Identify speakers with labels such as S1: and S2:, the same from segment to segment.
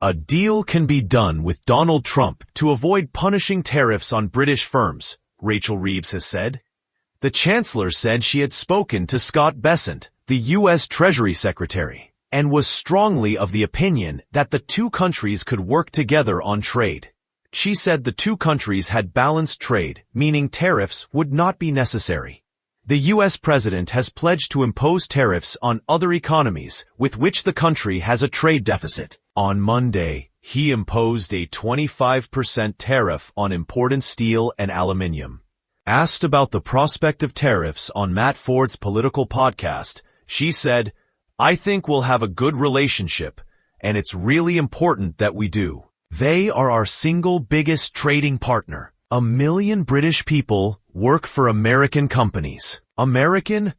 S1: A deal can be done with Donald Trump to avoid punishing tariffs on British firms, Rachel Reeves has said. The Chancellor said she had spoken to Scott Bessent, the US Treasury Secretary, and was strongly of the opinion that the two countries could work together on trade. She said the two countries had balanced trade, meaning tariffs would not be necessary. The U.S. president has pledged to impose tariffs on other economies with which the country has a trade deficit. On Monday, he imposed a 25% tariff on imported steel and aluminium. Asked about the prospect of tariffs on Matt Forde's political podcast, she said, "I think we'll have a good relationship, and it's really important that we do. They are our single biggest trading partner. 1 million British people work for American companies. A million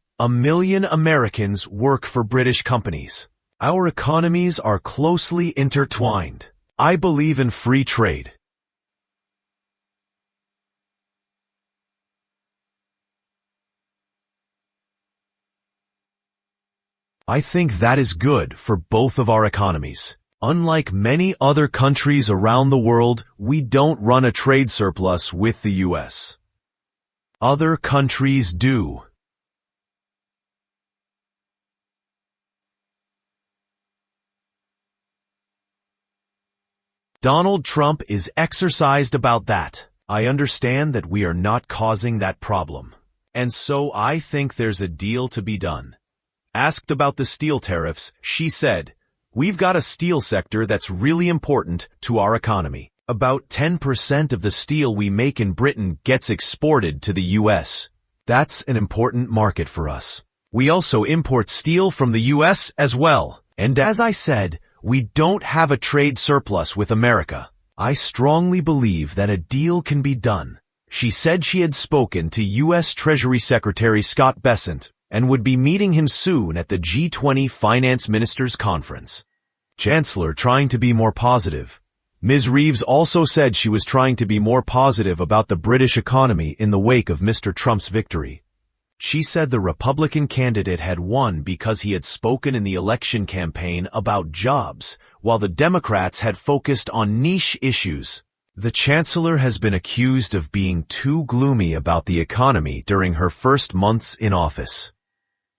S1: Americans work for British companies. Our economies are closely intertwined. I believe in free trade." I think that is good for both of our economies. Unlike many other countries around the world, we don't run a trade surplus with the U.S. Other countries do. Donald Trump is exercised about that. I understand that we are not causing that problem. And so I think there's a deal to be done. Asked about the steel tariffs, she said, "We've got a steel sector that's really important to our economy. About 10% of the steel we make in Britain gets exported to the U.S. That's an important market for us. We also import steel from the U.S. as well. And as I said, we don't have a trade surplus with America. I strongly believe that a deal can be done." She said she had spoken to U.S. Treasury Secretary Scott Bessent and would be meeting him soon at the G20 Finance Ministers Conference. Chancellor trying to be more positive. Ms. Reeves also said she was trying to be more positive about the British economy in the wake of Mr. Trump's victory. She said the Republican candidate had won because he had spoken in the election campaign about jobs, while the Democrats had focused on niche issues. The Chancellor has been accused of being too gloomy about the economy during her first months in office.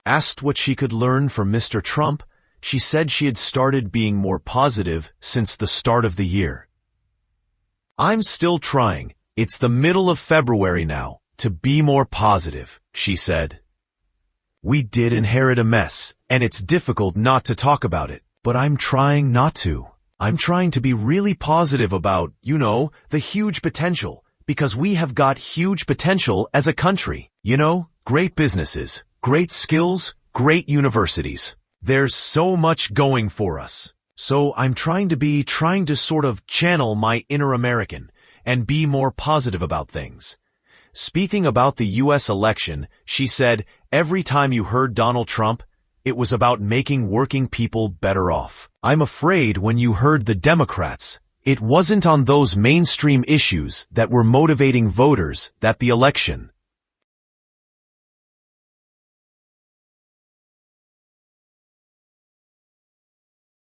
S1: Asked what she could learn from Mr. Trump, she said she had started being more positive since the start of the year. "I'm still trying. It's the middle of February now. To be more positive," she said. "We did inherit a mess, and it's difficult not to talk about it, but I'm trying not to. I'm trying to be really positive about, the huge potential, because we have got huge potential as a country. Great businesses, great skills, great universities. There's so much going for us. So I'm trying to sort of channel my inner American and be more positive about things." Speaking about the U.S. election, she said, "Every time you heard Donald Trump, it was about making working people better off. I'm afraid when you heard the Democrats, it wasn't on those mainstream issues that were motivating voters that the election